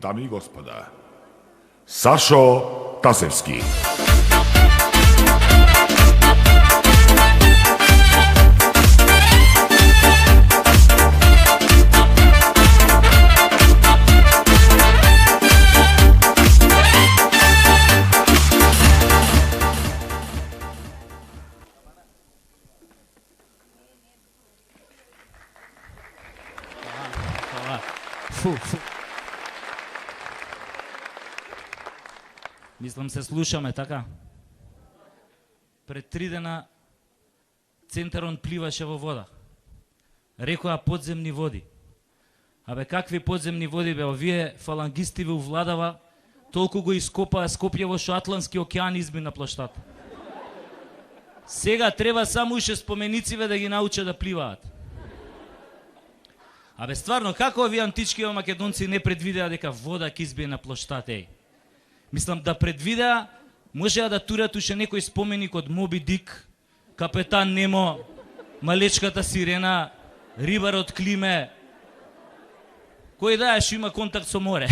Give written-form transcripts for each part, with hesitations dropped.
Dame i gospoda, Sašo Tasevski. Мислам се слушаме, така? Пред 3 дена Центарон пливаше во вода. Рекоа подземни води. Абе какви подземни води бе? Овие фалангисти ви увладава, толку го ископаа Скопјево шо Атлантски океан изби на плаштата. Сега треба само уште споменициве да ги научат да пливаат. Абе стварно, како овие антички македонци не предвидеа дека вода ќе избие на плаштата, еј? Мислам да предвидеа, можеа да турат уште некој споменик од Моби Дик, Капетан Немо, Малечката сирена, Рибарот Климе. Кој да што има контакт со море.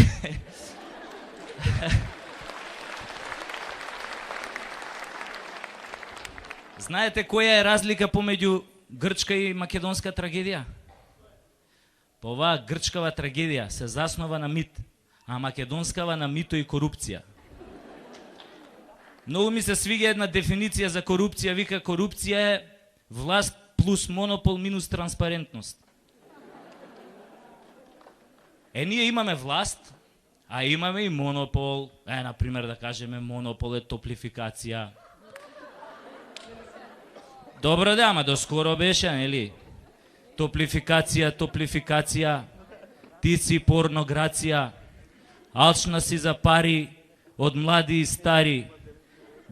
Знаете која е разлика помеѓу грчка и македонска трагедија? Па оваа грчкава трагедија се заснова на мит, а македонскава на мито и корупција. Многу ми се свига една дефиниција за корупција, вика корупција е власт плюс монопол минус транспарентност. Ние имаме власт, а имаме и монопол. Например, да кажеме, монопол е топлификација. Добро да, ама доскоро беше, нели? Топлификација, ти си порнограција, алчна си за пари од млади и стари,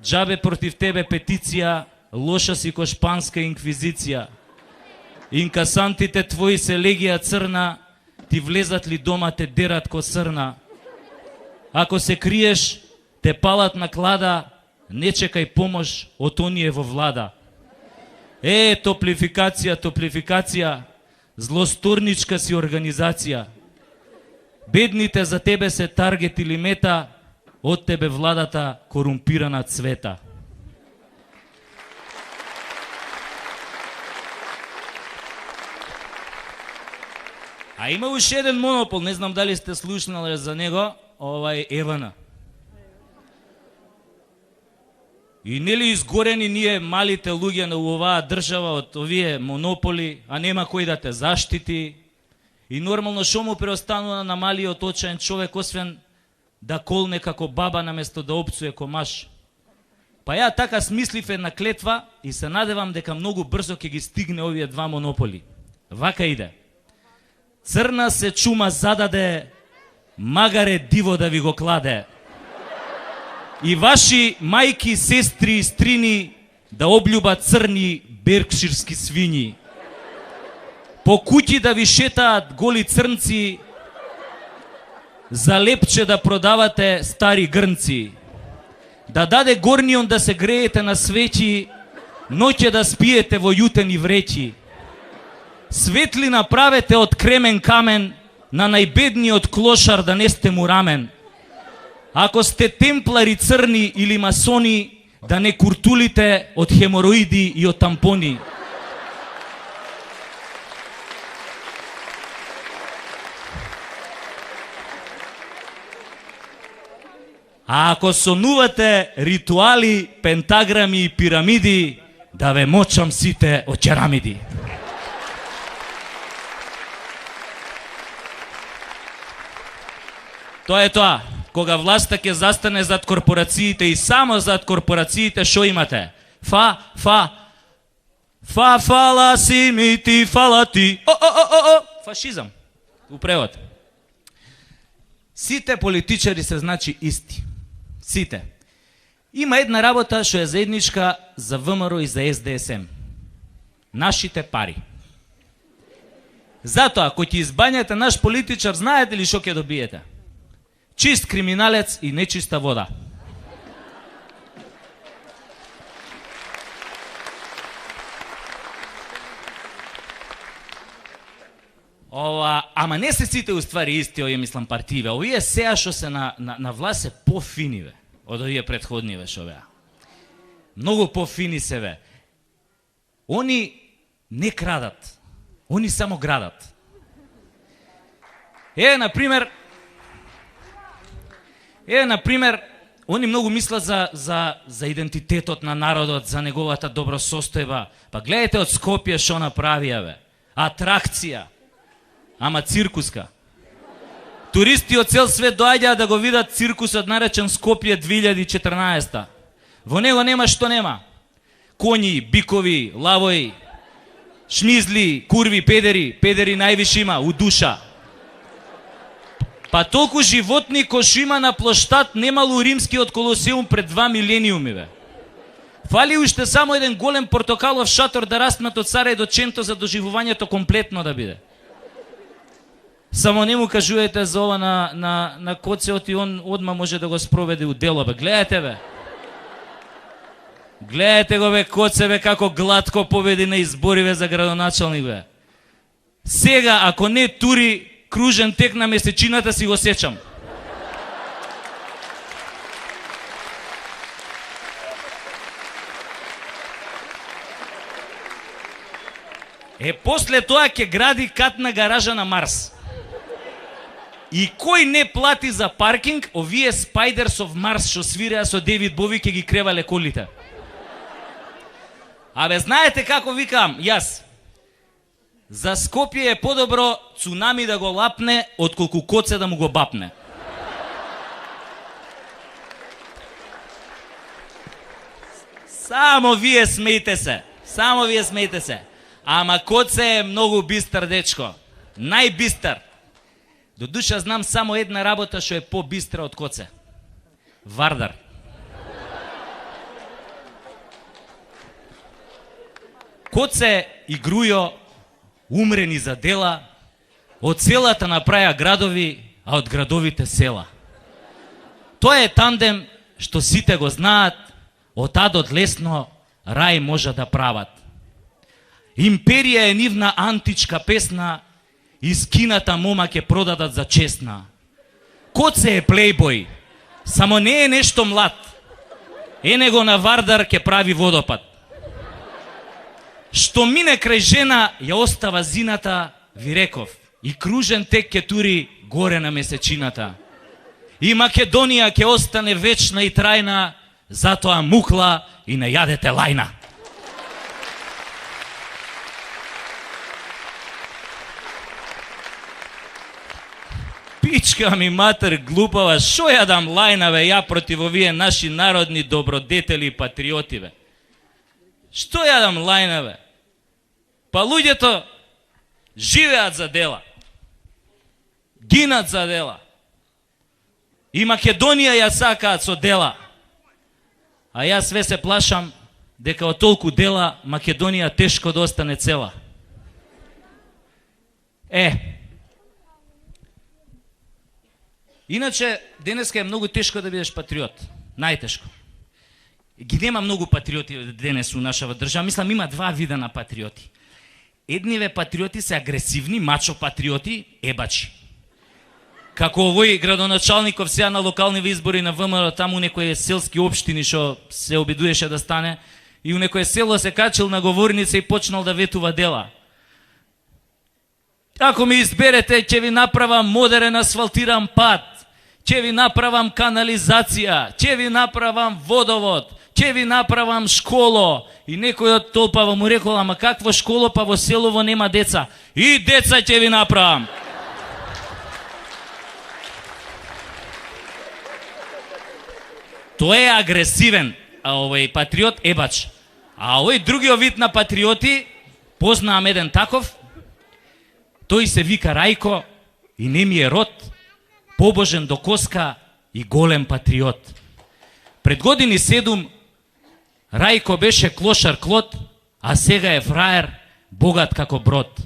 джабе против тебе петиција, лоша си ко шпанска инквизиција. Инкасантите твои се легија црна, ти влезат ли дома те дерат ко срна. Ако се криеш, те палат на клада, не чекај помош од оние во влада. Топлификација, злосторничка си организација. Бедните за тебе се таргет или мета, од тебе владата корумпирана цвета. А има уште еден монопол, не знам дали сте слушнали за него, ЕВН. И нели изгорени ние малите луѓе на оваа држава од овие монополи, а нема кој да те заштити. И нормално шо му преостанува на малиот очаен човек, освен да колне како баба наместо да опцуе комаш. Па ја така смислив една клетва и се надевам дека многу брзо ќе ги стигне овие два монополи. Вака иде. Црна се чума зададе, магаре диво да ви го кладе. И ваши мајки, сестри и стрини да облюбат црни беркширски свињи. По куќи да ви шетаат голи црнци, за лепче да продавате стари грнци. Да даде горнион да се греете на свеќи, ноќе да спиете во јутени вреќи. Светли направете од кремен камен, на најбедниот клошар да не сте му рамен. Ако сте темплари црни или масони, да не куртулите од хемороиди и од тампони. А ако сонувате ритуали, пентаграми и пирамиди, да ве мочам сите од черамиди. Тоа е тоа. Кога власта ќе застане зад корпорациите и само зад корпорациите, шо имате? Фала си ми ти, фала ти. Фашизам. У превод. Сите политичари се значи исти. Сите. Има една работа што е заедничка за ВМРО и за СДСМ. Нашите пари. Затоа, кој ќе избањате наш политичар, знаете ли што ќе добиете? Чист криминалец и нечиста вода. Ама не се сите уствари исти овие мислам партије. Овие сеја што се на власт се пофиниве од овие претходниве што беа. Многу пофини се ве. Они не крадат. Они само градат. Например, они многу мислат за идентитетот на народот, за неговата добросостојба. Па гледайте од Скопје што направија ве. Атракција. Ама циркуска. Туристи од цел свет доаѓаат да го видат циркусот наречен Скопје 2014. Во него нема што нема. Коњи, бикови, лавои, шмизли, курви, педери највише има, у душа. Па толку животни кои што има на плоштад немало римскиот колосеум пред 2 милениуми, бе. Фали уште само еден голем портокалов шатор да раснат од Сарај до Ченто за доживувањето комплетно да биде. Само не му кажувате за ова на Коцеот и он одма може да го спроведе у дело, бе. Гледате, бе. Гледате го, бе, Коце, бе, како глатко победи на избориве за градоначалник, бе. Сега, ако не тури кружен тек на месечината, си го сечам. После тоа ќе гради катна гаража на Марс. И кој не плати за паркинг, овие Spiders of Mars што свиреа со Девид Бови ќе ги кревале колите. Абе, знаете како викам, јас? За Скопје е подобро цунами да го лапне, отколку Коце да му го бапне. Само вие смејте се. Ама Коце е многу бистар дечко. Најбистар. До душа знам само една работа што е по-бистра од Коце. Вардар. Коце и Грујо умрени за дела, од селата направија градови, а од градовите села. Тоа е тандем што сите го знаат, од адот лесно рај може да прават. Империја е нивна античка песна, и скината мома ќе продадат за честна. Коце е плейбој, само не е нешто млад. Ене го на Вардар ќе прави водопад. Што мине крај жена, ја остава зината, ви реков, и кружен тек ќе тури горе на месечината. И Македонија ќе остане вечна и трајна, затоа мукла и не јадете лајна. Пичка ми матер глупава, шо ја дам лајна, бе, ја против овие наши народни добродетели и патриоти, бе. Што ја дам лајна, бе? Па луѓето живеат за дела. Гинат за дела. И Македонија ја сакаат со дела. А јас све се плашам дека од толку дела Македонија тешко да остане цела. Иначе, денеска е многу тешко да бидеш патриот. Најтешко. Ги нема многу патриоти денес у нашава држава. Мислам, има два вида на патриоти. Едниве патриоти се агресивни, мачо патриоти, ебачи. Како овој градоначалников сега на локални избори на ВМРО, таму некои селски општини што се обидуеше да стане, и у некое село се качил на говорница и почнал да ветува дела. Ако ми изберете, ќе ви направам модерен асфалтиран пат, ќе ви направам канализација, ќе ви направам водовод, ќе ви направам школо. И некој од толпава му рекол, ама какво школо, па во селово нема деца. И деца ќе ви направам. Тој е агресивен, овој патриот ебач. А овој другиот вид на патриоти, познавам еден таков, тој се вика Рајко и не ми е род, побожен до коска и голем патриот. Пред години 7 Рајко беше клошар клот, а сега е фраер, богат како брод.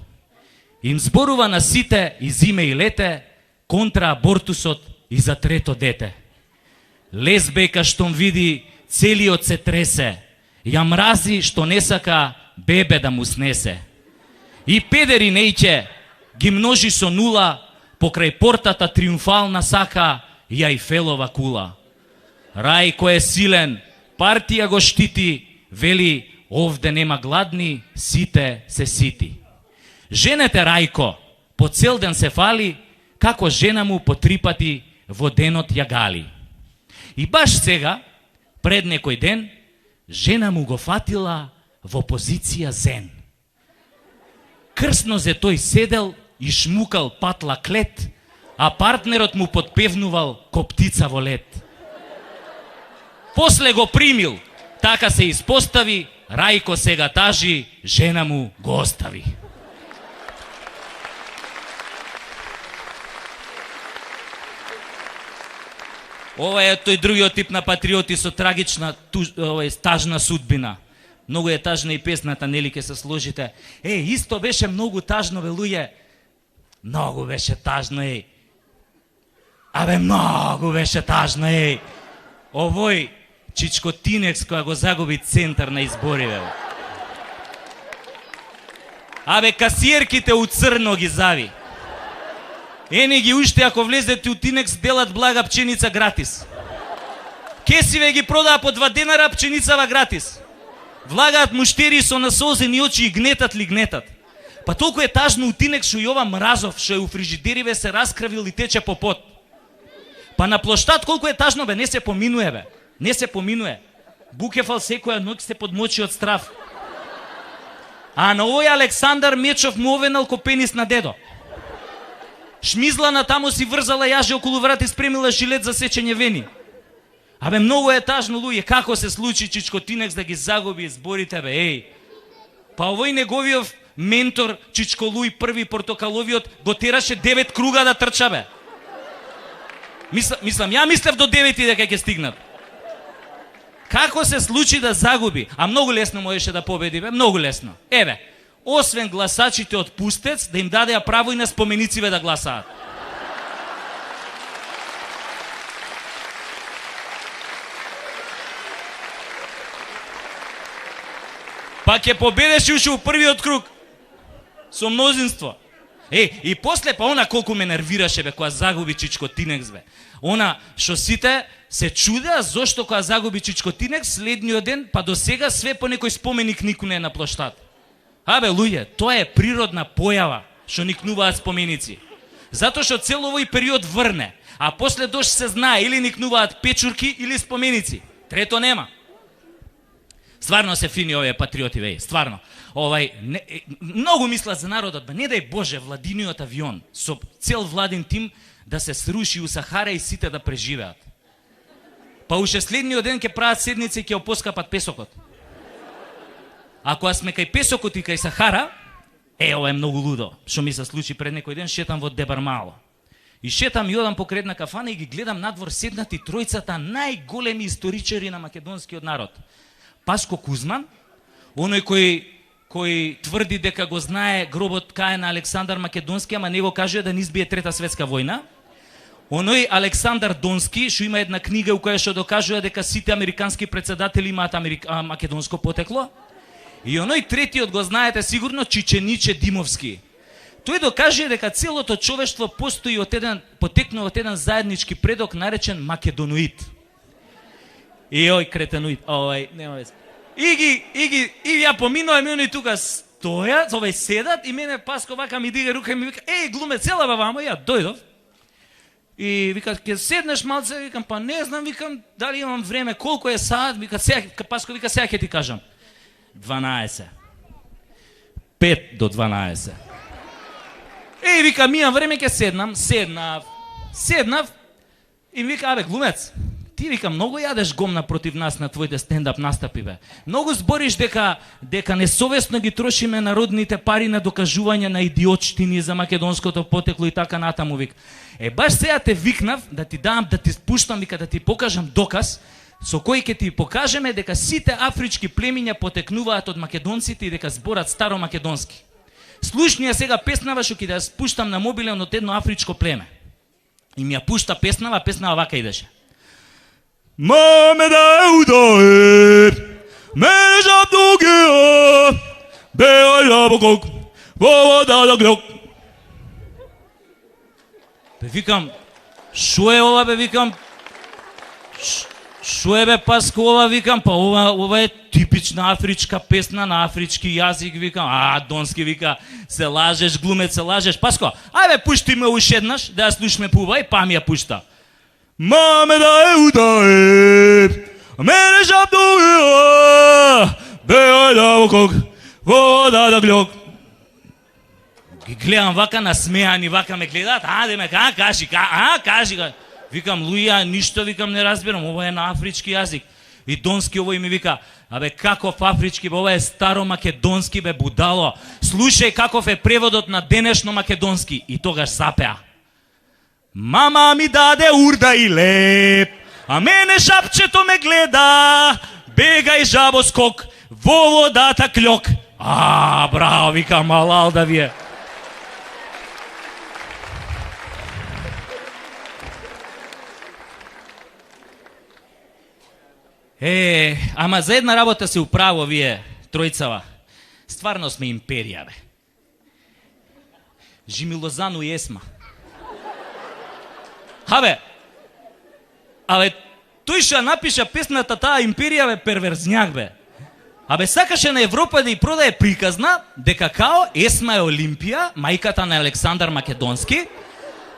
Им зборува на сите и зиме и лете, контра абортусот и за трето дете. Лесбека штом види, целиот се тресе, ја мрази што не сака бебе да му снесе. И педери нејќе, ги множи со нула, покрај портата триумфална сака и Ајфелова кула. Рајко е силен, партија го штити, вели, овде нема гладни, сите се сити. Женете Рајко по цел ден се фали, како жена му по 3 пати во денот ја гали. И баш сега, пред некој ден, жена му го фатила во позиција зен. Крсно зе тој седел и шмукал патла клет, а партнерот му подпевнувал ко птица во лет. После го примил, така се испостави, Рајко сега тажи, жена му го остави. Ова е тој другиот тип на патриоти со трагична, тажна судбина. Многу е тажна и песната, нели ке се сложите. Исто беше многу тажно, бе, луѓе. Многу беше тажно, Абе, многу беше тажно, Овој Чичко Тинекс која го загуби центар на избориве. Абе, касиерките у црно ги зави. Ени ги уште, ако влезете у Тинекс, делат блага пченица гратис. Кесиве ги продаа по 2 денара, пченицава гратис. Влагаат муштери со насолзени очи и гнетат ли гнетат. Па толку е тажно у Тинекс, шо Јова Мразов, шо е у фрижидериве се раскравил и тече по пот. Па на площад колку е тажно, бе, не се поминуе, бе. Не се поминуе. Букефал секоја ноќ се подмочи од страв. А на овој Александар Мечов му овенал ко пенис на дедо. Шмизла на таму си врзала јаже околу врат и спремила жилет за сечење вени. Абе, многу е тажно, луѓе, како се случи Чичко Тинекс да ги загуби изборите, бе, Па овој неговиот ментор Чичко Луј први портокаловиот го тераше 9 круга да трча, бе. Ја мислев до 9 дека ќе стигнат. Како се случи да загуби? А многу лесно можеше да победи, бе, многу лесно. Еве, освен гласачите од Пустец, да им дадеа право и на споменициве да гласаат. Па ќе победеше уште у првиот круг. Со мнозинство. И после, па она колку ме нервираше, бе, кога загуби Чичко Тинекс, бе. Она, шо сите се чудеа зошто кога загуби Чичко Тинекс, следниот ден, па до сега све по некој споменик нику не е на площад. Абе, луѓе, тоа е природна појава, што никнуваат споменици. Затоа што цел овој период врне, а после дош се знае или никнуваат печурки или споменици. Трето нема. Стварно се фини овие патриоти, веј, стварно. Многу мислат за народот, бе, не дај Боже владиниот авион со цел владин тим да се сруши у Сахара и сите да преживеат. Па уште следниот ден ќе прават седница и ќе опоскапат песокот. Ако сме кај песокот и кај Сахара, ова е многу лудо. Што ми се случи пред некој ден, шетам во Дебармало. И шетам и одам покрај една кафана и ги гледам надвор седнати тројцата најголеми историчари на македонскиот народ. Паско Кузман, оној кој тврди дека го знае гробот кај на Александар Македонски, ама не го кажува да не избие Трета светска војна. Оној Александар Донски, што има една книга у која што докажува дека сите американски председатели имаат македонско потекло. И оној третиот го знаете сигурно, Чичениче Димовски. Тој докажува дека целото човештво постои потекнува од еден заеднички предок наречен македоноид. И ој кретеноид, нема вез. И ја поминувам и они тука стојат, седат и мене Паско вака ми дига рука и ми вика: глуме цела вамо, ја дојдов. И вика: ќе седнеш малце, викам: па не знам, викам, дали имам време, колку е саат, вика, Паско вика: сега ќе ти кажам. 12. 5 до 12. Вика, имам време, ќе седнам, седнав и вика: абе, глумец, ти, вика, многу јадеш гомна против нас на твоите стендап настапи, бе. Многу збориш дека несовесно ги трошиме народните пари на докажување на идиотштини за македонското потекло и така натаму, вика. Баш сега те викнав да ти дам, да ти спуштам, вика, да ти покажам доказ со кој ќе ти покажеме дека сите афрички племиња потекнуваат од македонците и дека зборат старомакедонски. Слушни ја сега песнава што ќе да ја спуштам на мобилен од едно афричко племе. И ми ја пушта песнава вака идеше. Маме да удаe, мене жабдуге, беа лабокок, бова да глок. Бе, викам, шо е ова, бе, викам, шо е, бе, Паско, ова, викам, па ова е типична афричка песна на афрички јазик, викам, Донски, вика, се лажеш, глумец, се лажеш, Паско, ајде, пушти ме уште еднаш, да ја слушаме по ова и па ми ја пушта. Маме да е удае, мене шаптуе, бе, ајда, кок, вода да глюк. Ги гледам вака насмеани, вака ме гледат, ајде ме, кажи. Викам, луѓе, ништо, викам, не разбирам, ова е на афрички јазик. И Донски овој ми вика, абе, каков афрички, бе, ова е старо македонски, бе, будало. Слушај каков е преводот на денешно македонски. И тогаш запеа. Мама ми даде урда и леп, а мене шапчето ме гледа, бегај жабо скок, во водата клјок. Браво, викам, алал да ви е. Ама за една работа се управо вие, тројцава. Стварно сме империја, бе. Жимилозану и Есма. Абе, тој што напиша песната таа империја, бе, перверзњак, бе. Абе, сакаше на Европа да ја продае приказна дека као Есма е Олимпија, мајката на Александар Македонски,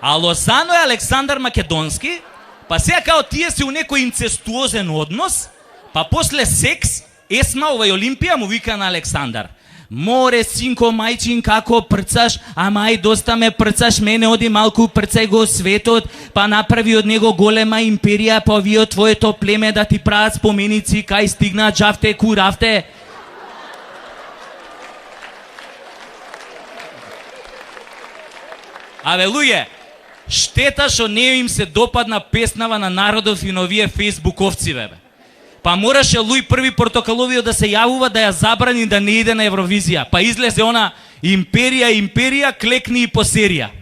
а Лозано е Александар Македонски, па сега као тие се у некој инцестуозен однос, па после секс, Есма овај Олимпија му вика на Александар. Море, синко, мајчин, како прцаш, ама ај доста ме прцаш, мене оди малку прцај го светот, па направи од него голема империја, па ви од твоето племе да ти прават споменици, кај стигна джавте, куравте. Абе, луѓе, штета што не им се допадна песнава на народов и на овие фейсбуковци, бе. Па мораше Луј први Портокаловиот да се јавува да ја забрани да не иде на Евровизија. Па излезе она империја, клекни и по серија.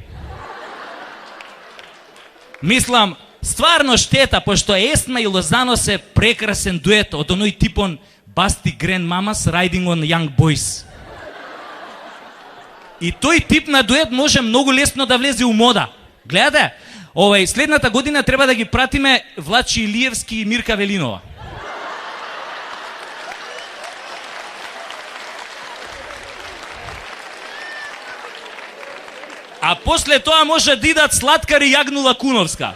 Мислам, стварно штета, пошто Есма и Лозано се прекрасен дует од оној типон Басти Грен Мамас Riding on Young Boys. И тој тип на дует може многу лесно да влезе у мода. Гледате, следната година треба да ги пратиме Влачи Илиевски и Мирка Велинова. А после тоа може да идат Слаткар и Јагнула Куновска.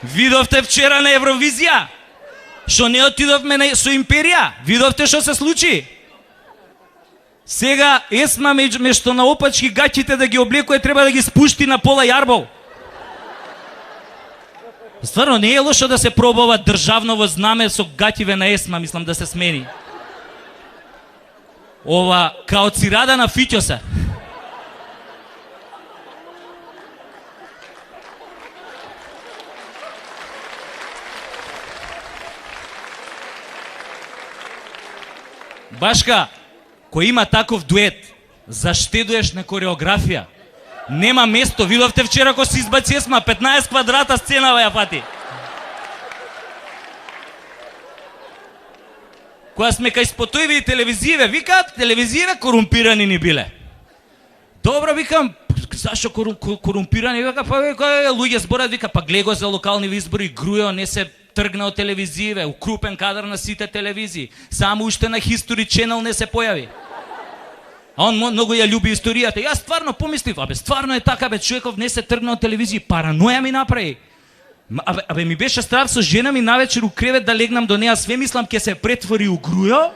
Видовте вчера на Евровизија? Што не отидовме со империја? Видовте што се случи? Сега Есма мешто на опачки гаќите да ги облекува треба да ги спушти на пола јарбол. Стварно не е лошо да се пробува државново знаме со гаќиве на Есма, мислам да се смени. Ова, као цирада на Фиќоса. Башка, кој има таков дует, заштедуеш на кореографија. Нема место, видовте вчера кој се избаци Есма, 15 квадрата сценава ја фати. Која сме кај спотојве и телевизије, викаат, телевизије корумпирани ни биле. Добро, викам, зашо корумпирани? Вика, па луѓе зборат, вика, па гледа го за локални избори, Грујо не се тргна од телевизије, укрупен кадар на сите телевизии. Само уште на History Channel не се појави. А он многу ја љуби историјата. Јас стварно помислив, абе, стварно е така, бе, човеков не се тргна од телевизија, параноја ми направи. Абе, ми беше страв со жена ми навечер у кревет да легнам до неа, све мислам ке се претвори у Грујо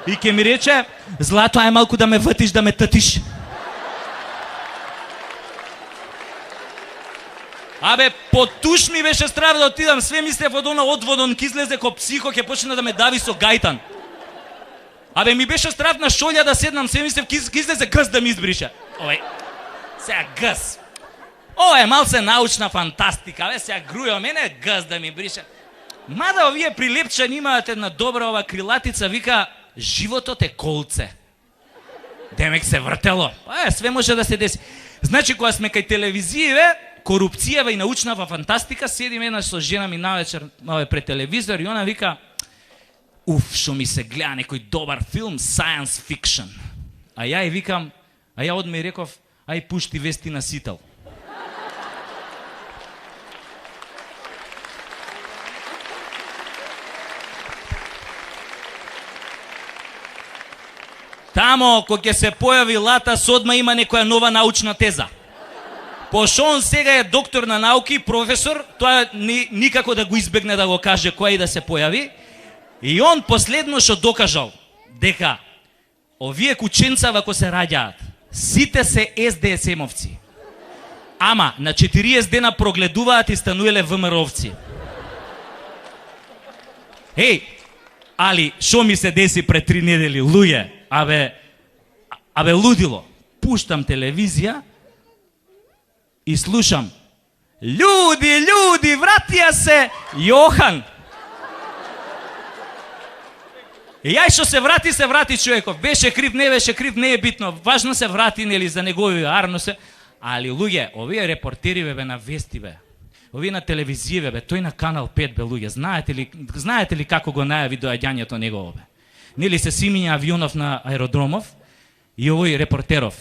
и ке ми рече, Злато, ај малку да ме ватиш, да ме татиш. Абе, потуш ми беше страв да отидам, све мислев од она одводон, ке излезе ко психо, ке почне да ме дави со гајтан. Абе, ми беше страв на шолја да седнам, све мислев, ке излезе гъс да ми избрише. Овај, сега гъс. Ова е малце научна фантастика, бе, сега Грујо, мене гъс да ми брише. Мада овие прилепчани имаат една добра ова крилатица, вика, животот е колце. Демек се вртело. Све може да се деси. Значи, кога сме кај телевизије, корупцијава и научнава фантастика, седим еднаш со жена ми навечер пред телевизор и она вика, шо ми се гледа некој добар филм, science fiction. А ја и викам, а ја одме и реков, ај пушти вести на Сител. Тамо, кога ќе се појави Латас, одма има некоја нова научна теза. Пошто он сега е доктор на науки, професор, тоа никако да го избегне да го каже која и да се појави. И он последно што докажал, дека овие кученца ако се раѓаат, сите се СДСМовци. Ама, на 40 дена прогледуваат и стануеле ВМРО-вци. Еј, али, шо ми се деси пред 3 недели, луѓе? Абе лудило. Пуштам телевизија и слушам. Луди, вратија се Јохан. И јај што се врати човеков. Беше крив, не е битно. Важно се врати, нели, за негови арно се. Али луѓе, овие репортери бе на вести бе. Овие на телевизија бе, тој на Канал 5 бе луѓе. Знаете ли како го најави доаѓањето негово бе? Нели се Симиња Авионов на аеродромов и овој репортеров.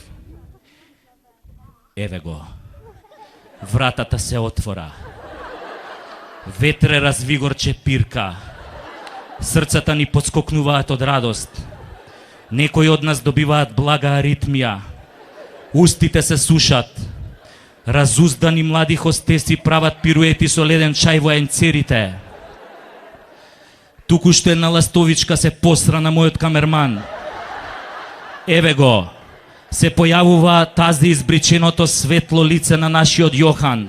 Еве го. Вратата се отвора. Ветре развигорче пирка. Срцата ни подскокнуваат од радост. Некои од нас добиваат блага аритмија. Устите се сушат. Разуздани млади хостеси прават пируети со леден чај во енцерите. Туку што една ластовичка се посра на мојот камерман. Еве го, се појавува тази избриченото светло лице на нашиот Јохан.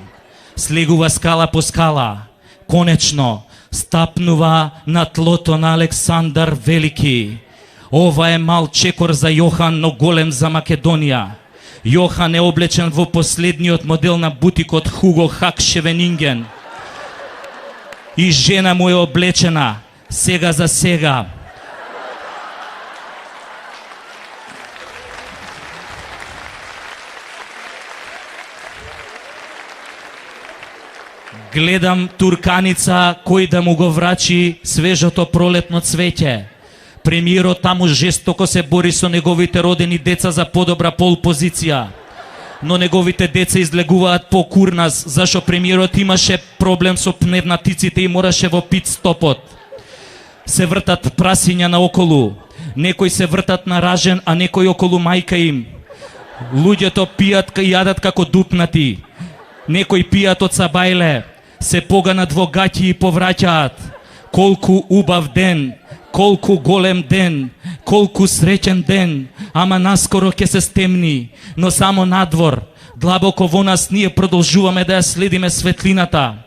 Слегува скала по скала. Конечно, стапнува на тлото на Александар Велики. Ова е мал чекор за Јохан, но голем за Македонија. Јохан е облечен во последниот модел на бутикот Хуго Хак Шевенинген. И жена му е облечена. Сега за сега. Гледам турканица кој да му го врачи свежото пролетно цвеќе. Премиерот таму жестоко се бори со неговите родени деца за подобра пол позиција. Но неговите деца излегуваат по курнас, зашо премиерот имаше проблем со пневматиците и мораше во пит стопот. Се вртат прасиња наоколу. Некои се вртат на ражен, а некои околу мајка им. Луѓето пијат и јадат како дупнати. Некои пијат од сабајле. Се поганат во гаќи и повраќаат. Колку убав ден, колку голем ден, колку среќен ден, ама наскоро ќе се стемни, но само надвор. Длабоко во нас ние продолжуваме да ја следиме светлината.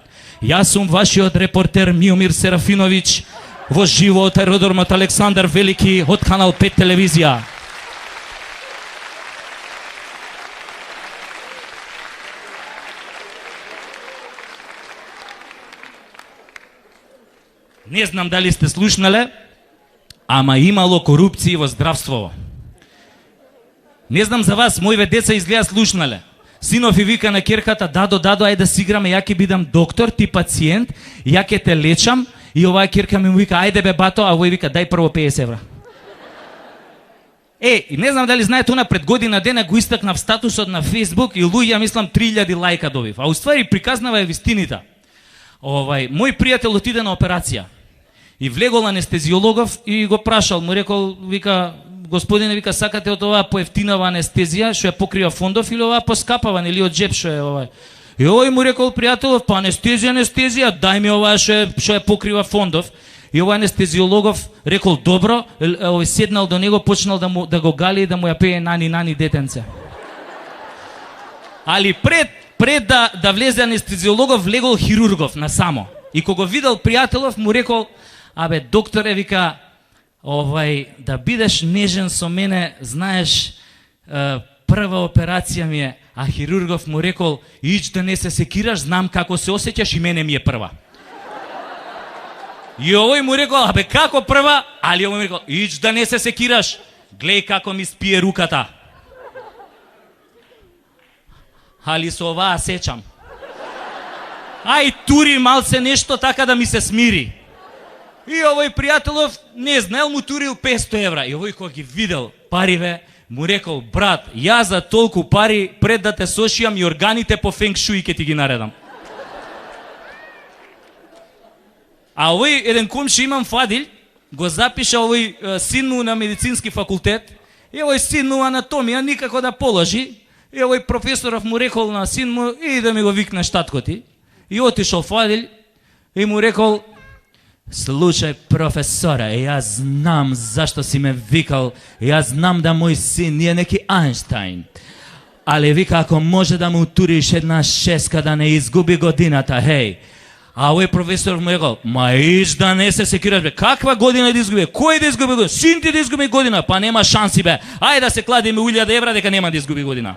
Јас сум вашиот репортер Миомир Серафиновиќ, во живо од аеродромот Александар Велики од Канал 5 телевизија. Не знам дали сте слушнале, ама имало корупција во здравство. Не знам за вас, моите деца изгледа слушнале. Синов и вика на керката, дадо, ајде да си играме, ја ќе бидам доктор, ти пациент, ја ќе те лечам, и оваа керка ми му вика, ајде бе бато, а овој вика, дај прво 50 евра. И не знам дали знаете, она пред година дена го истакнав статусот на Facebook и луѓе, мислам, 3000 лајка добив. А уствари приказнава е вистината. Мој пријател отиде на операција. И влегол анестезиологов и го прашал, му рекол, вика, господине, вика, сакате од оваа поевтинава анестезија, што ја покрива фондов, или оваа поскапава, или од джеб што е оваа? И овој му рекол, пријателов, па анестезија, дај ми оваа што ја покрива фондов. И овој анестезиологов рекол, добро, овој седнал до него, почнал да го гали и да му ја пее нани детенце. Али пред да влезе анестезиологов, влегол хирургов насамо. И кога видел пријателов, му рекол, абе, докторе, вика, да бидеш нежен со мене, знаеш, прва операција ми е, а хирургов му рекол, ич да не се секираш, знам како се осеќаш и мене ми е прва. И овој му рекол, абе, како прва? Али овој му рекол, ич да не се секираш, глеј како ми спие руката. Али со оваа сечам. Ај, тури малце нешто така да ми се смири. И овој пријателов не знаел, му турил 500 евра. И овој кога ги видел париве, му рекол: брат, ја за толку пари пред да те сошијам и органите по фенг шуи ке ти ги наредам. А овој еден комши имам Фадил, го запиша овој син му на медицински факултет, и овој син му анатомија никако да положи, и овој професоров му рекол на син му: и да ми го викнеш татко ти. И отишол Фадил и му рекол: слушај професоре, јас знам зашто си ме викал, јас знам да мој син не е неки Ајнштајн, али вика ако може да му туриш една шеска да не изгуби годината, хеј. А овој професор му рекол: ма иш да не се секираш бе, каква година да изгуби? Кој да изгуби година? Син ти да изгуби година? Па нема шанси бе. Ајде да се кладиме 1000 евра дека нема да изгуби година.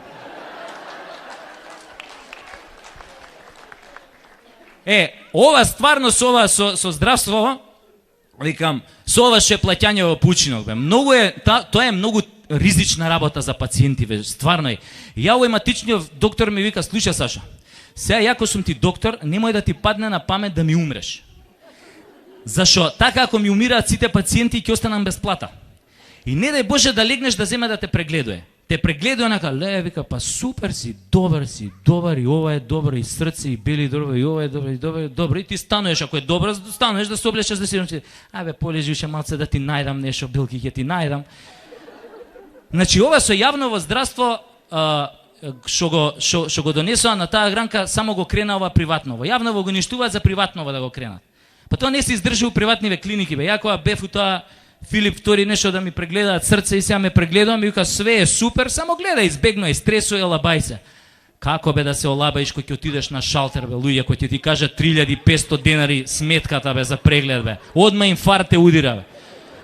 Ова стварно со ова со здравство, викам, со ова ше плаќање во пучинок бе. Многу е тоа е многу ризична работа за пациенти бе, стварно е. Ја овој матичниот доктор ми вика: слушај Саша, сега јако сум ти доктор, немој да ти падне на памет да ми умреш. Зашо така ако ми умираат сите пациенти ќе останам без плата. И не дај Боже да легнеш да земе да те прегледува. Те прегледува нака, ле, вика, па супер си, добар и ова е добро, и срце, и бели добро, и ова е добро, и добро, и ти стануеш, ако е добро, стануеш да се облечеш да си, абе, полежи уште малце да ти најдам нешто, билки ќе ти најдам. Значи, ова со јавново здравство, што го донесува на таа гранка, само го крена ова приватново. Јавново го ништуваат за приватново да го кренат. Па тоа не се издржи у приватниве клиники, бе. Ја кога бев у тоа Филип II нешто да ми прегледаат срце и сега ме прегледувам и вика: све е супер, само гледај, избегнувај стресу и лабај се. Како бе да се олабаиш кој ќе отидеш на шалтер бе, луѓе кој ти кажат 3500 денари сметката бе за преглед бе. Одма инфаркт те удира бе.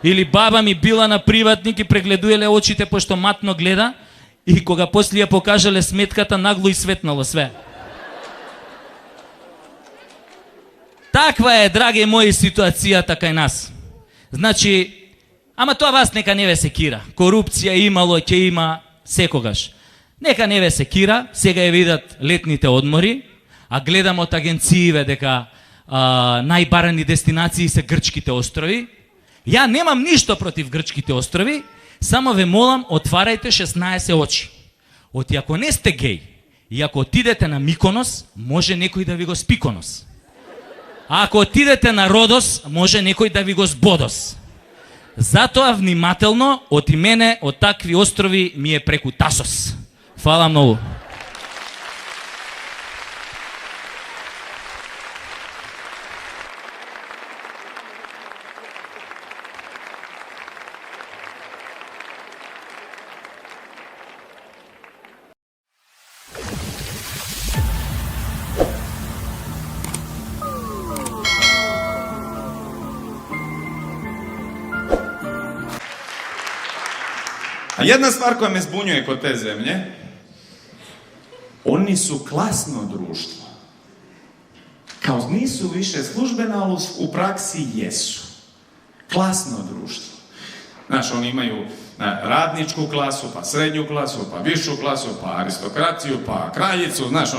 Или баба ми била на приватник и прегледуеле очите пошто матно гледа и кога после ја покажале сметката нагло и светнало све. Таква е, драги мои, ситуацијата кај нас. Значи, ама тоа вас нека не ве секира. Корупција имало, ќе има секогаш. Нека не ве секира, сега ја видат летните одмори, а гледам од агенцииве дека најбарани дестинации се грчките острови. Ја немам ништо против грчките острови, само ве молам, отварајте 16 очи. Оти ако не сте геј и ако отидете на Миконос, може некој да ви го спиконос. А ако отидете на Родос, може некој да ви го збодос. Затоа внимателно, од мене, од такви острови ми е преку Тасос. Фала многу. A jedna stvar koja me zbunjuje kod te zemlje, oni su klasno društvo. Kao nisu više službena, ali u praksi jesu. Klasno društvo. Znaš, oni imaju radničku klasu, pa srednju klasu, pa višu klasu, pa aristokraciju, pa kraljicu, znaš,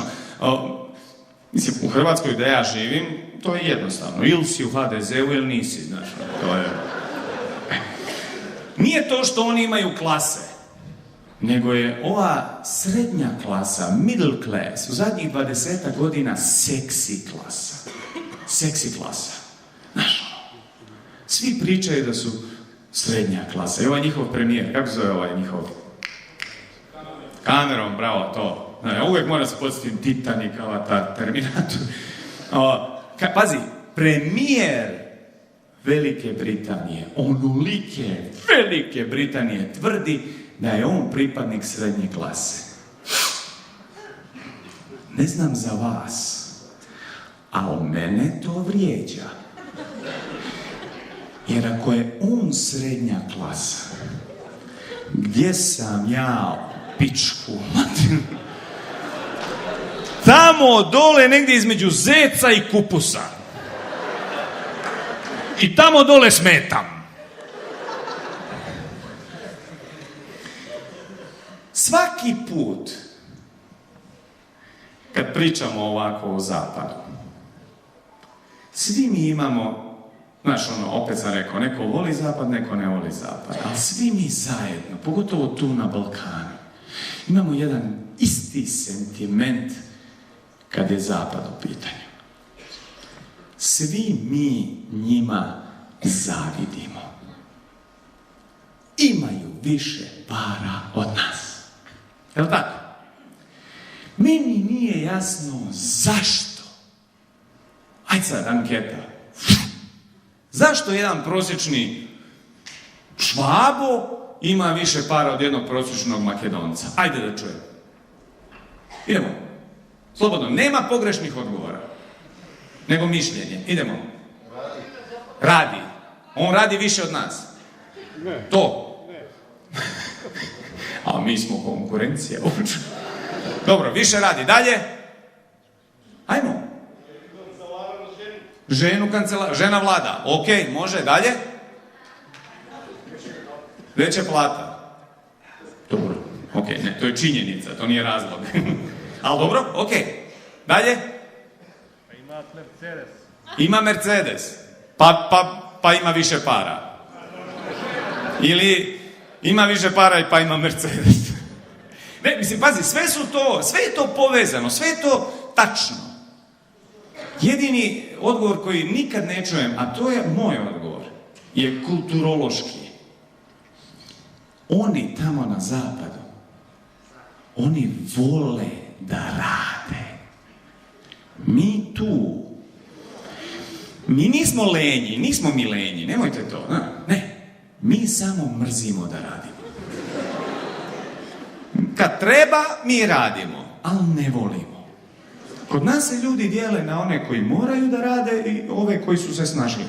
mislim, u Hrvatskoj gdje ja živim, to je jednostavno. Ili si u HDZ-u ili nisi, znaš, to je... Nije to što oni imaju klase, nego je ova srednja klasa, middle class, u zadnjih 20 godina seksi klasa. Seksi klasa. Znaš, svi pričaju da su srednja klasa. I ovaj njihov premijer, kako zove ovaj njihov? Cameron, bravo, to. Uvijek mora se podsjetiti Titanic, Avatar, Terminator. Pazi, premijer Velike Britanije, onolike Velike Britanije, tvrdi da je on pripadnik srednje klase. Ne znam za vas, ali mene to vrijeđa. Jer ako je on srednja klasa, gdje sam ja, pičku materinu? Tamo dole negdje između zeca i kupusa. I tamo dole smetam. Svaki put kad pričamo ovako o zapadu, svi mi imamo Znaš, opet sam rekao, neko voli zapad, neko ne voli zapad. Ali svi mi zajedno, pogotovo tu na Balkanu, imamo jedan isti sentiment kad je zapad u pitanju. Svi mi njima zavidimo. Imaju više para od nas. Je li tako? Meni nije jasno zašto. Ajde sad, anketa. Zašto jedan prosječni Švabo ima više para od jednog prosječnog Makedonca? Ajde da čujem. Idemo. Slobodno. Nema pogrešnih odgovora. Nego mišljenje. Idemo. Radi. On radi više od nas. Ne. To. Ne. A mi smo konkurencija. Dobro, više radi. Dalje. Ajmo. Žena vlada. Ok, može. Dalje. Veća plata. Dobro. Ok, ne, to je činjenica, to nije razlog. Ali dobro, ok. Dalje. Ima Mercedes. Ima Mercedes. Pa ima više para. Ili ima više para pa ima Mercedes. Ne, mislim, pazi, sve je to povezano, sve je to tačno. Jedini odgovor koji nikad ne čujem, a to je moj odgovor, je kulturološki. Oni tamo na zapadu, oni vole da rade. Mi tu, mi nismo lenji, nismo mi lenji, nemojte to, ne. Mi samo mrzimo da radimo. Kad treba, mi radimo, ali ne volimo. Kod nas se ljudi dijele na one koji moraju da rade i ove koji su se snašli.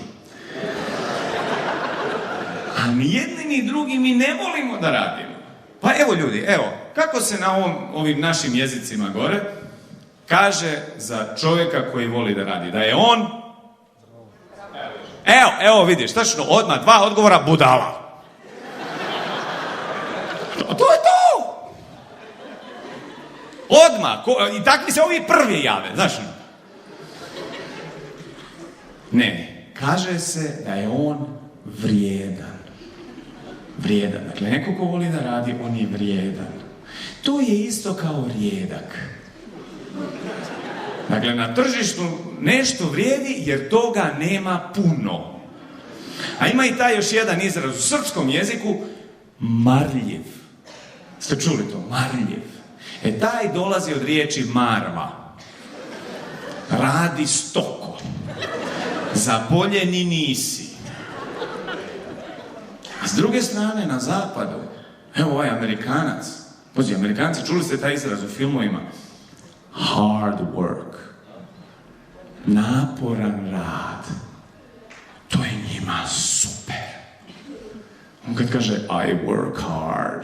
A ni jedni ni drugi mi ne volimo da radimo. Pa evo ljudi, evo, kako se na ovim našim jezicima gore kaže za čovjeka koji voli da radi? Da je on... Evo vidiš, tačno, odmah 2 odgovora, budala. To je to! Odmah, i takvi se ovi prvi jave, znaš. Ne, kaže se da je on vrijedan. Vrijedan, dakle, neko ko voli da radi, on je vrijedan. To je isto kao vrijedak. Dakle, na tržištu nešto vrijedi jer toga nema puno. A ima i taj još jedan izraz u srpskom jeziku, marljiv. Ste čuli to? Marljiv. Taj dolazi od riječi marva. Radi stoko. Zaboljeni nisi. A s druge strane, na zapadu, evo ovaj Amerikanac. Pođi, Amerikanci, čuli ste taj izraz u filmovima? Hard work. Naporan rad. To je njima super. On kad kaže I work hard.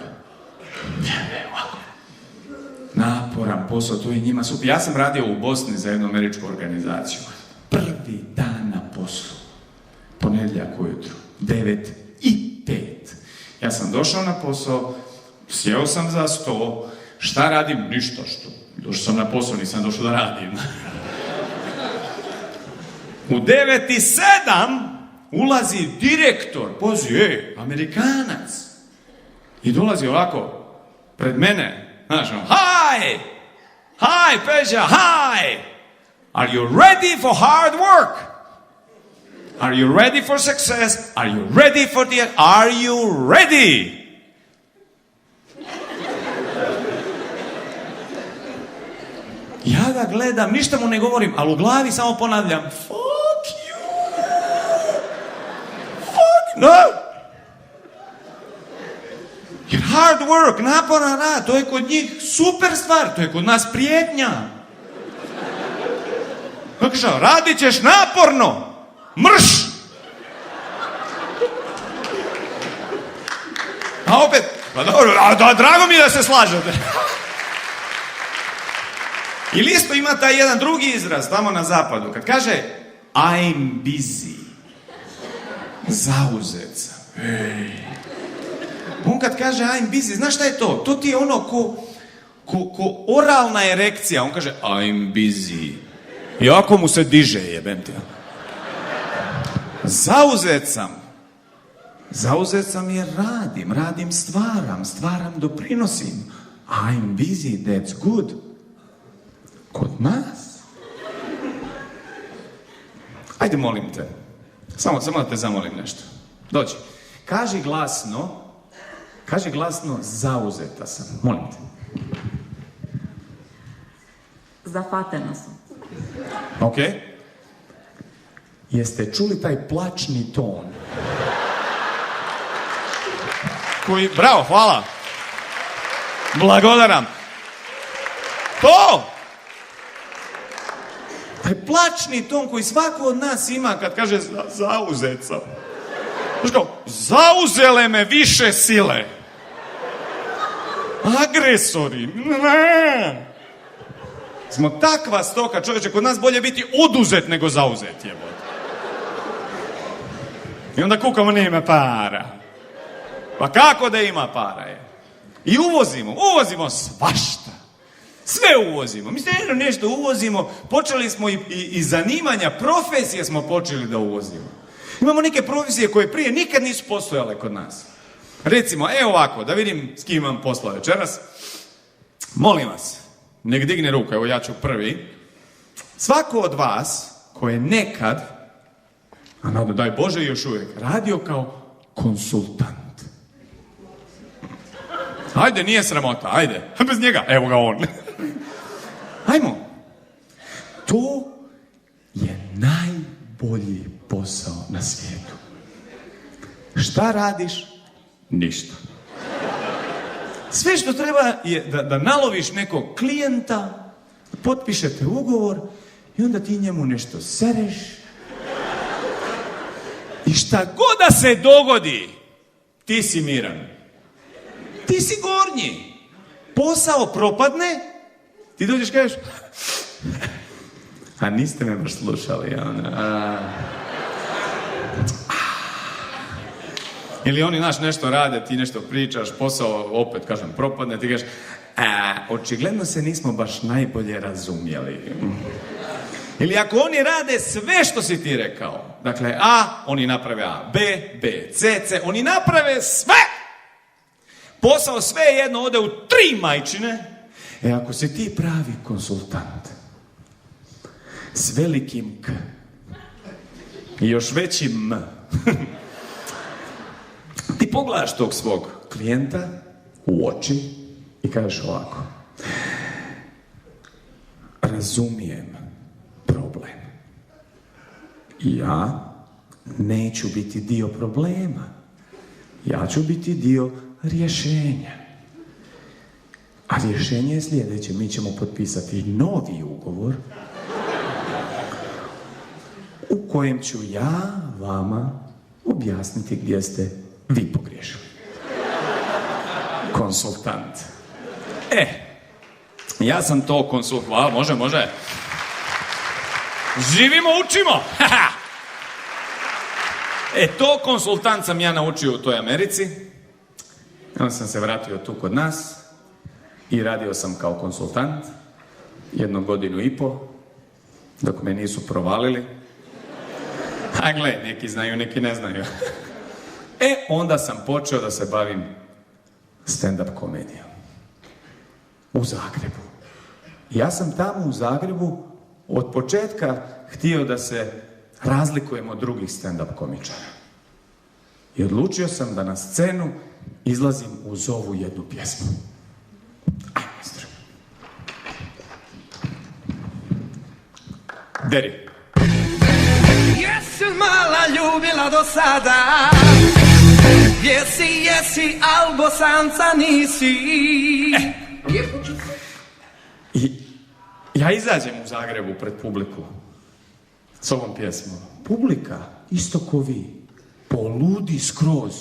Naporan posao, to je njima super. Ja sam radio u Bosni za jednu američku organizaciju. Prvi dan na poslu. Ponedjeljak ujutro. 9:05. Ja sam došao na posao, sjeo sam za sto. Šta radim? Ništa što. Došao sam na posao, nisam došao da radim. U 9:07 ulazi direktor, Amerikanac. I dolazi ovako, pred mene, znaš, hi, Peđa, hi, are you ready for hard work? Are you ready for success? Are you ready for are you ready? Ja ga gledam, ništa mu ne govorim, ali u glavi samo ponavljam, fuck you! Fuck no! Jer hard work, naporan rad, to je kod njih super stvar, to je kod nas prijetnja. Kako što, radit ćeš naporno, mrš! A opet, pa dobro, drago mi je da se slažete. Ili isto ima taj jedan drugi izraz tamo na zapadu, kad kaže I'm busy. Zauzet sam. On kad kaže I'm busy, znaš šta je to? To ti je ono ko oralna erekcija. On kaže I'm busy. I ako mu se diže, jebem te. Zauzet sam jer radim, stvaram, doprinosim. I'm busy, that's good. Kod nas. Ajde, molim te. Samo da te zamolim nešto. Dođi. Kaži glasno, zauzeta sam. Molim te. Zafatena sam. Ok. Jeste čuli taj plačni ton? Bravo, hvala. Blagodaram. To! Taj plačni ton koji svako od nas ima kad kaže zauzet sam. Znaš kao, zauzele me više sile. Agresori. Ne. Smo takva stoka, čovječe, kod nas bolje biti oduzet nego zauzet, jebote. I onda kukamo, nema para. Pa kako da ima para, je? I uvozimo svašta. Sve uvozimo. Mi nešto uvozimo, počeli smo i zanimanja, profesije smo počeli da uvozimo. Imamo neke profesije koje prije nikad nisu postojale kod nas. Recimo, evo ovako, da vidim s kim imam posla večeras. Molim vas, nek digne ruku, evo ja ću prvi. Svako od vas koji je nekad, a nada daj Bože još uvijek, radio kao konsultant. Ajde, nije sramota, ajde. Bez njega, evo ga on. Ajmo. To je najbolji posao na svijetu. Šta radiš? Ništa. Sve što treba je da naloviš nekog klijenta, potpišete ugovor i onda ti njemu nešto sereš. I šta god da se dogodi, ti si miran. Ti si gornji. Posao propadne, ti dođeš i kažeš, a niste me baš slušali, Ili oni, nešto rade, ti nešto pričaš, posao opet, kažem, propadne, ti kažeš, očigledno se nismo baš najbolje razumjeli. Ili ako oni rade sve što si ti rekao, dakle, A, oni naprave A, B, C, oni naprave sve! Posao sve jedno ode u 3 majčine. Ako si ti pravi konsultant s velikim K i još većim M, ti pogledaš tog svog klijenta u oči i kažeš ovako: razumijem problem. Ja neću biti dio problema. Ja ću biti dio rješenja. A rješenje je sljedeće. Mi ćemo potpisati novi ugovor u kojem ću ja vama objasniti gdje ste vi pogriješili. Konsultant. Ja sam to konsultant. Hvala, može. Živimo, učimo! To konsultant sam ja naučio u toj Americi. Onda sam se vratio tu kod nas i radio sam kao konsultant 1 godinu i pol, dok me nisu provalili. A gle, neki znaju, neki ne znaju. Onda sam počeo da se bavim stand-up komedijom. U Zagrebu. Ja sam tamo u Zagrebu od početka htio da se razlikujem od drugih stand-up komičara. I odlučio sam da na scenu izlazim uz ovu jednu pjesmu. Ajde, mistru. Deri. Jesi mala ljubila do sada? Jesi, al Bosanca nisi. I ja izađem u Zagrebu pred publiku s ovom pjesmom. Publika, isto ko vi, poludi skroz.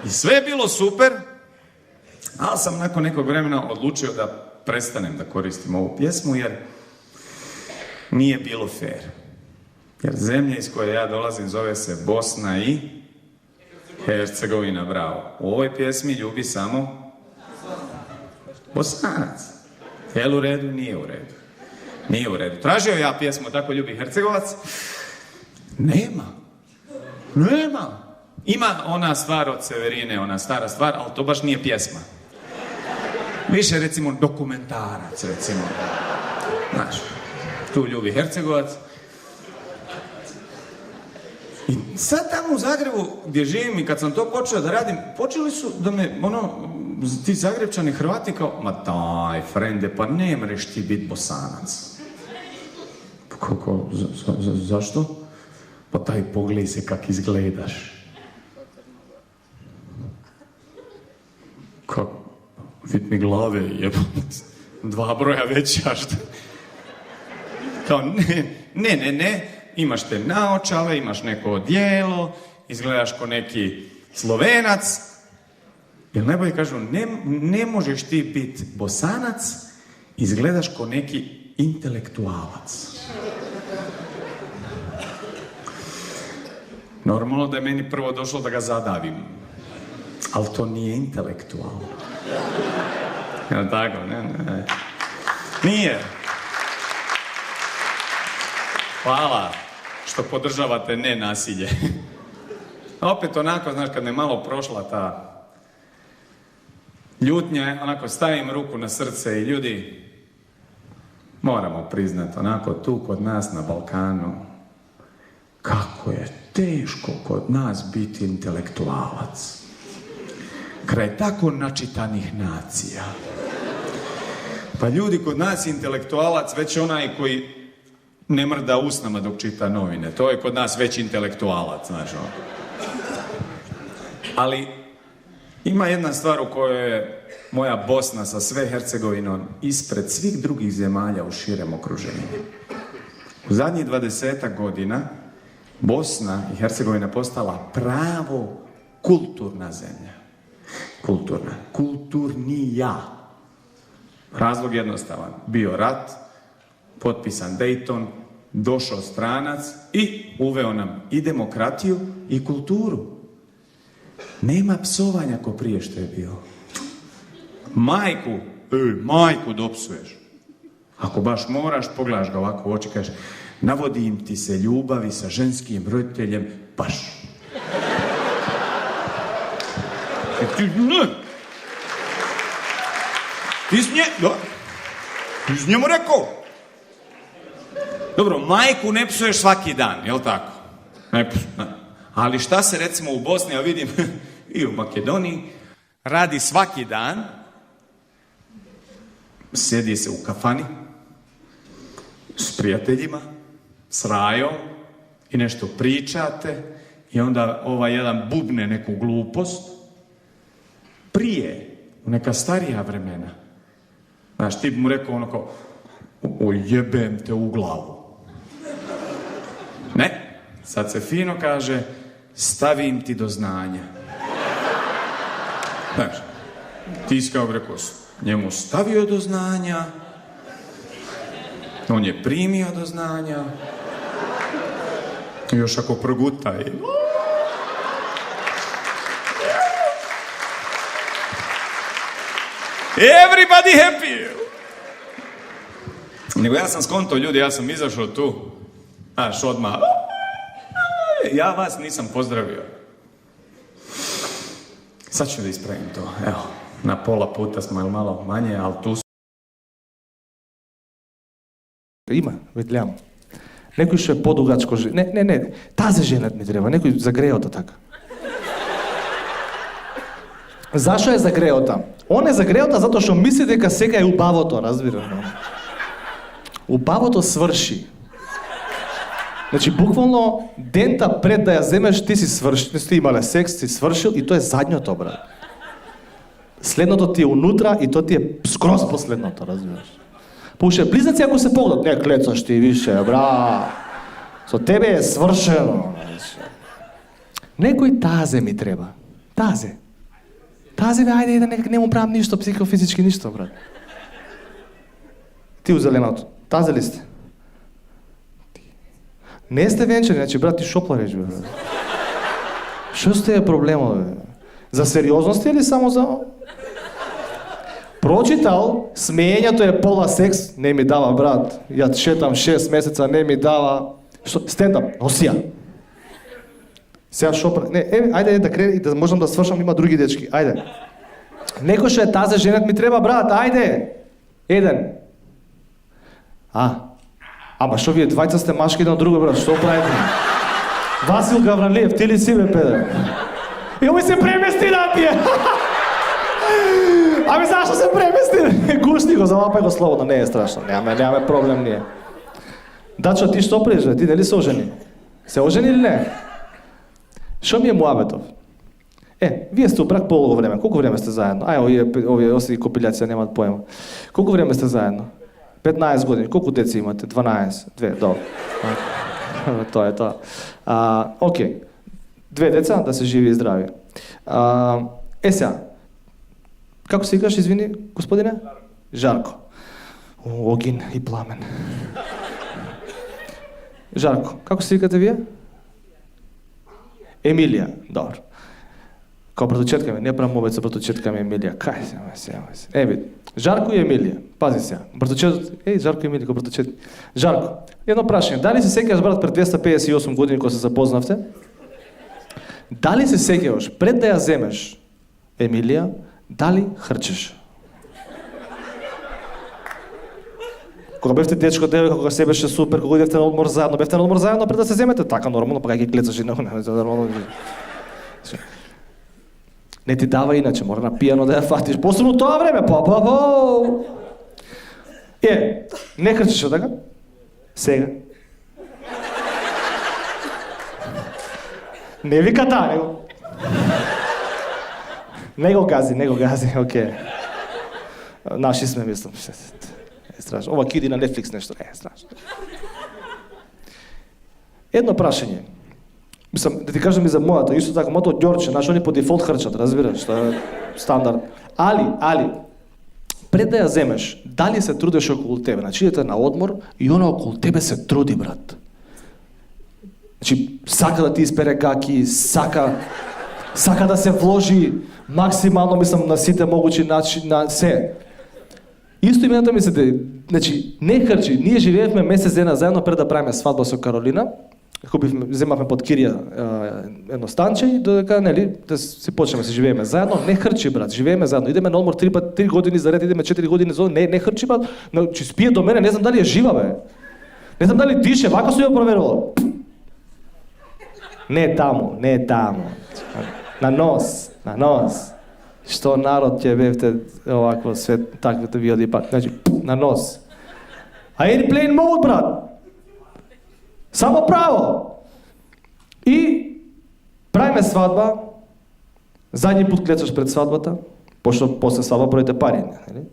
I sve je bilo super, ali sam nakon nekog vremena odlučio da prestanem da koristim ovu pjesmu, jer nije bilo fair. Jer zemlja iz koje ja dolazim zove se Bosna i Hercegovina, bravo. U ovoj pjesmi ljubi samo Bosanac. Jel u redu? Nije u redu. Nije u redu. Tražio ja pjesmu Tako ljubi Hercegovac. Nema. Ima ona stvar od Severine, ona stara stvar, ali to baš nije pjesma. Više, recimo, dokumentarac, recimo. Znaš, Tu ljubi Hercegovac. I sad tamo u Zagrebu, gdje živim i kad sam to počeo da radim, počeli su da me, ti Zagrebčani Hrvati kao, ma daj, frende, pa ne mreš ti bit Bosanac. Kako, zašto? Pa daj, pogledaj se kak izgledaš. Kako? Vid mi glave, jebam. 2 broja veća, šta? Kao, ne, imaš te naočale, imaš neko odijelo, izgledaš ko neki Slovenac. Jel najbolje kažu, ne možeš ti biti Bosanac, izgledaš ko neki intelektualac. Normalno da je meni prvo došlo da ga zadavim. Ali to nije intelektualno. Jel tako, ne. Nije. Hvala što podržavate nenasilje. Opet onako, znaš, kad me malo prošla ta ljutnja, onako stavim ruku na srce i ljudi, moramo priznati, onako tu kod nas na Balkanu, kako je teško kod nas biti intelektualac. Kraj tako načitanih nacija. Pa ljudi, kod nas intelektualac već onaj koji ne mrda usnama dok čita novine. To je kod nas već intelektualac, znaš. Ali ima jedna stvar u kojoj je moja Bosna sa sve Hercegovinom ispred svih drugih zemalja u širem okruženju. U zadnjih 20 godina Bosna i Hercegovina postala pravo kulturna zemlja. Kulturnija. Razlog jednostavan. Bio rat, potpisan Dayton, došao stranac i uveo nam i demokratiju i kulturu. Nema psovanja ko prije što je bilo. Majku dopsuješ. Ako baš moraš, pogledaš ga ovako u oči, kažeš, navodim ti se ljubavi sa ženskim roditeljem, baš. Ti si njemu rekao. Dobro, majku ne psuješ svaki dan, jel tako? Ali šta se recimo u Bosni, ja vidim, i u Makedoniji, radi svaki dan, sjedi se u kafani, s prijateljima, s rajom, i nešto pričate, i onda jedan bubne neku glupost. Prije, u neka starija vremena, znaš, ti bi mu rekao ono kao, jebem te u glavu. Ne, sad se fino kaže, stavim ti do znanja. Znaš, ti si kao bi rekao, njemu stavio do znanja, on je primio do znanja, i još ako progutaj. Everybody happy! Nego ja sam skonto, ljudi, ja sam izašao tu, znaš, odmah, ja vas nisam pozdravio. Sad ću da ispravim to, evo, na pola puta smo malo manje, ali tu su. Има, видлям. Некој што е подугачко не, тази женат ми треба, некој за греота така. Зашо е за греота? Он е за греота затоа што мисли дека сега е убавото, разбираш. Убавото сврши. Значи, буквално, дента пред да ја земеш, ти си свршил, не сте имале секс, си свршил и тоа е задњото, брат. Следното ти е унутра и тоа ти е скроз последното, разбираш. Пуше, близнаци ако се погледат, не клецаш ти више, бра. Со тебе е свршено. Некој тазе ми треба. Тазе. Тазе, бе, ајде, некак не му правам ништо, психофизички ништо, брат. Ти у зеленото. Тазе ли сте? Не сте венчани, значи, брат, ти шоплариш, бе, брат. Шо сте е проблемот, бе? За сериозност или само за... прочитал, смеењето е пола секс, не ми дава брат. Ја шетам 6 месеца, не ми дава. Што стендап, носија. Сега шо не, ајде да крени да можам да свршам, има други дечки. Ајде. Некој што е тазе женет ми треба брат, ајде. Еден. Ама што вие двајца сте машки едно друго брат, што правите? Васил Гавралиев, ти ли си бе педе? Ја ми се премести на тие. Ами зашто се премести? Гушни го, залапај го слободно, не е страшно, немаме проблем ние. Дачо, ти што преш, бе? Ти нели се ожени? Се ожени или не? Шо ми е муабетов? Вие сте у брак полого време. Колку време сте заедно? Овие оси копилјација немаат поема. Колку време сте заедно? 15 години. Колку деца имате? 12. 2, добро. Тоа е тоа. Окей. 2 деца, да се живи и здрави. Сега. Како се викаш, извини, господине? Жарко. Огин и пламен. Жарко, како се викате вие? Емилија, добро. Као братучетка ми, не правам обед за братучетка ми Емилија. Кај се. Еви, Жарко и Емилија. Пази сега. Братучет, Жарко и Емилија, као братучетки. Жарко, едно прашање. Дали се сеќаш брат пред 258 години кога се запознавте? Дали се сеќаш пред да ја земеш Емилија, дали хрчеш? Кога бевте дечко, девојка, кога се беше супер, кога идевте на одмор заедно пред да се земете, така нормално, па ги гледаш и нормално. Не ти дава иначе, мора на пијано да ја фатиш. Посебно тоа време, не хрчеш така? Сега. Не вика таа, него. Не го гази, окей. Наши сме, мислам. Страшно. Ова киди на Netflix нешто, страшно. Едно прашање. Мислам, да ти кажам и за мојата, исто така, моето ѓорче, нашо они по дефолт хрчат, разбираш, тоа е стандард. Али, пред да ја земеш, дали се трудиш околу тебе? Значи, идете на одмор и она околу тебе се труди, брат. Значи, сака да ти испере гаки, сака да се вложи максимално, мислам, на сите могучи начини, на се. Исто имената ми се, значи, не хрчи, ние живеевме месец дена заедно пред да правиме свадба со Каролина, земавме под кирија едно станче и додека, нели, да си почнеме се живееме заедно, не хрчи брат, живееме заедно, идеме на одмор 3 години заред, идеме 4 години за не хрчи брат, че спие до мене, не знам дали е жива бе. Не знам дали дише, вака сум ја проверувал. Не е таму. На нос. Што народ ќе бевте овакво свет, таквите види пак, значи, на нос. Airplane mode, брат! Само право! И правиме свадба, задни пут клечаш пред свадбата, пошто после свадба броите пари, нели?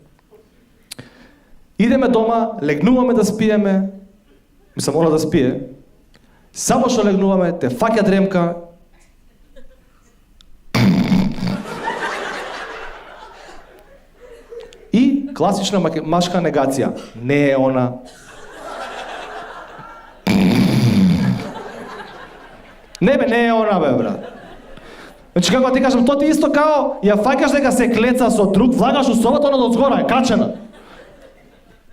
Идеме дома, легнуваме да спиеме, мислам, она да спие, само што легнуваме, те фаќа дремка, и класична машка негација. Не е она. Не е она, бе, брат. Значи, како ти кажам, тоа ти исто као, ја фаќаш дека се клеца со друг, влагаш у собата, она од згора е качена.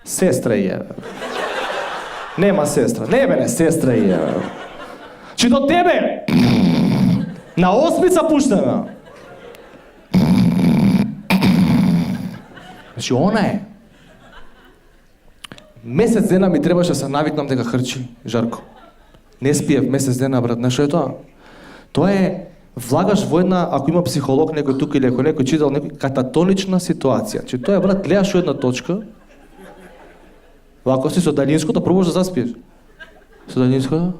Сестра е, бе. Нема сестра. Не, сестра е, бе. Чи до тебе, на осмица пуштена. Значи, она е. Месец дена ми требаше да се навикнам дека хрчи, Жарко. Не спиев месец дена, брат, нешто е тоа? Тоа е, влагаш во една, ако има психолог некој тука или ако некој читал некој, кататонична ситуација. Че тоа е, брат, гледаш у една точка, ако си со далинското, пробуваш да заспиеш. Со далинското?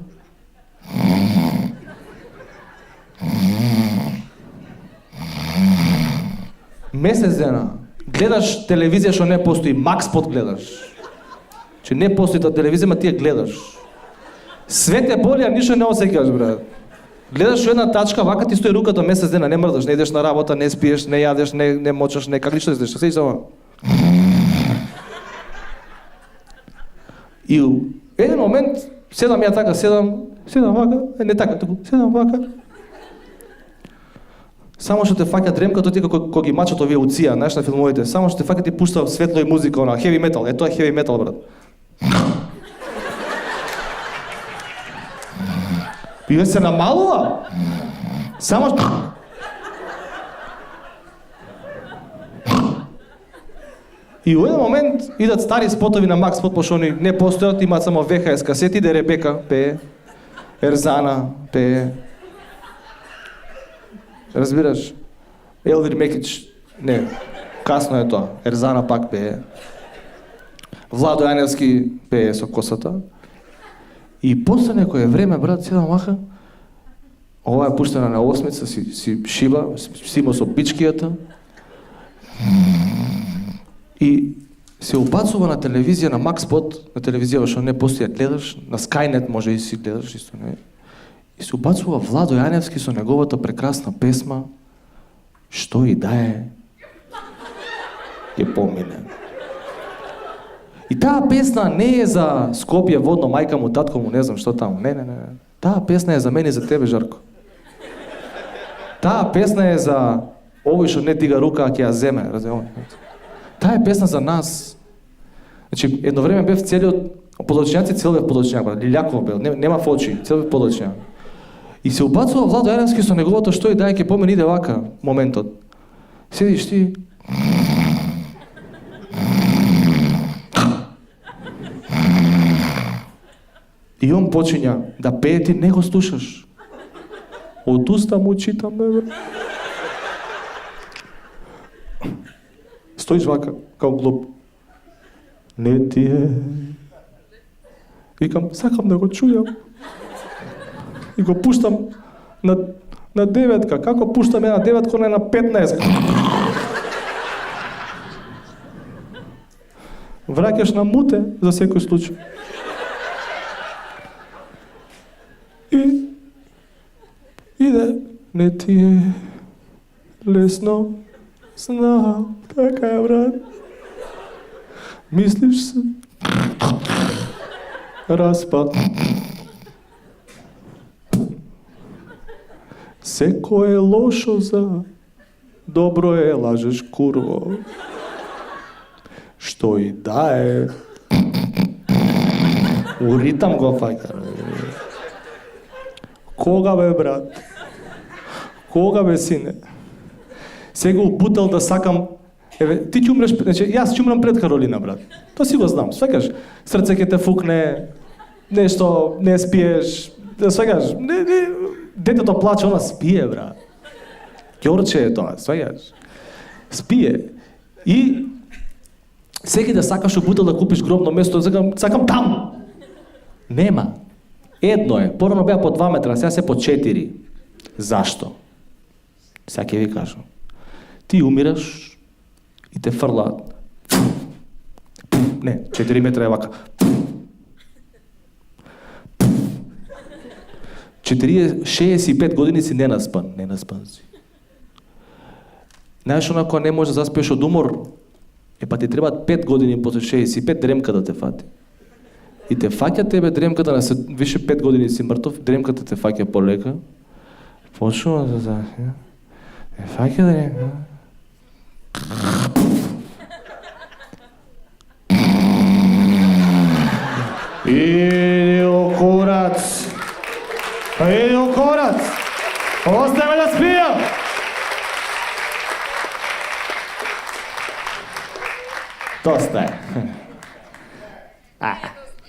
Месец дена. Гледаш телевизија што не постои, Макспот гледаш. Че не постои та телевизија, ма ти ја гледаш. Свет е боли, а ништо не осеќаш, брат. Гледаш во една тачка, вака ти стои руката месец дена, не мрдаш, не идеш на работа, не спиеш, не јадеш, не мочаш, не как ништо излеш, седиш само. И у еден момент седам ја така, седам вака, не така, туку, седам вака. Само што те фаќа дремка, тоа ти кога ги мачат овие уција, знаеш, на филмовите, само што те фаќа ти пушта светло и музика, она, heavy metal, тоа е heavy metal, брат. И се намалува. Само што... И у еден момент идат стари спотови на Макс Спот, пошто они не постојат, имаат само VHS касети, иде Ребека, пее, Ерзана, пее. Разбираш? Елвир Мекич, не, касно е тоа. Ерзана пак пее. Владо Јаневски пее со косата. И после некое време, брат, седам маха, ова е пуштена на осмица, си шиба, симо со пичкијата. И се убацува на телевизија, на Макс Спот, на телевизија што не постои ја гледаш, на Skynet може и си гледаш, исто не. И се убацува Владо Јаневски со неговата прекрасна песма Што и да е, ќе помине. И таа песна не е за Скопје, водно, мајка му, татко му, не знам што таму. Не. Таа песна е за мене и за тебе, Жарко. Таа песна е за овој што не дига рука, а ќе ја земе, разбираш? Таа е песна за нас. Значи, едно време бев целиот подоцњаци, цел бев подоцњак, брат, Лилјаков бев, нема фочи, цел бев подоцњак. И се убацува Владо Јаневски со неговото Што и да е, ќе помени, иде вака моментот. Седиш ти, и он почиња да пее, ти не го слушаш. Од уста му читам, бе. Стоиш вака, као глуп. Не ти е. Викам, сакам да го чујам. И го пуштам на деветка. Како пуштам на деветка, не на 15. Враќаш на муте за секој случај. И иде, не ти е лесно, знам, така е, брат. Мислиш се, распад. Секој е лошо за добро е, лажеш курво. Што и да е. У ритам го фаќа. Кога бе, брат? Кога бе, сине? Сега упутал да сакам... Еве, ти ќе умреш... Значи, јас ќе умрам пред Каролина, брат. Тоа си го знам. Свекаш, срце ќе те фукне, нешто, не спиеш. Свекаш, детето плаче, она спие, брат. Ќорче е тоа, свекаш. Спие. И... Секи да сакаш упутал да купиш гробно место, сакам таму. Нема. Едно е, порано беа по 2 метра, сега се по 4. Зашто? Сега ќе ви кажам. Ти умираш и те фрлаат. Не, 4 метра е вака. 65 години си ненаспан си. Знаеш, онако не може да заспиеш од умор, па ти требаат 5 години после 65 дремка да те фати. И те фаќа тебе дремката, на више 5 години си мртов, дремката те фаќа полека. Почнува да те фаќа дремка. Иди у курац! Иди у курац! Остави да спијам! Доста е.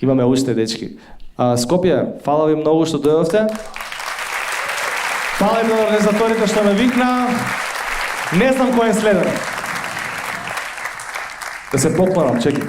Имаме уште, дечки. Скопје, фала ви многу што дојдовте. Фала ви на организаторите што ме викна. Не знам кој е следен. Да се поклонам, чекай.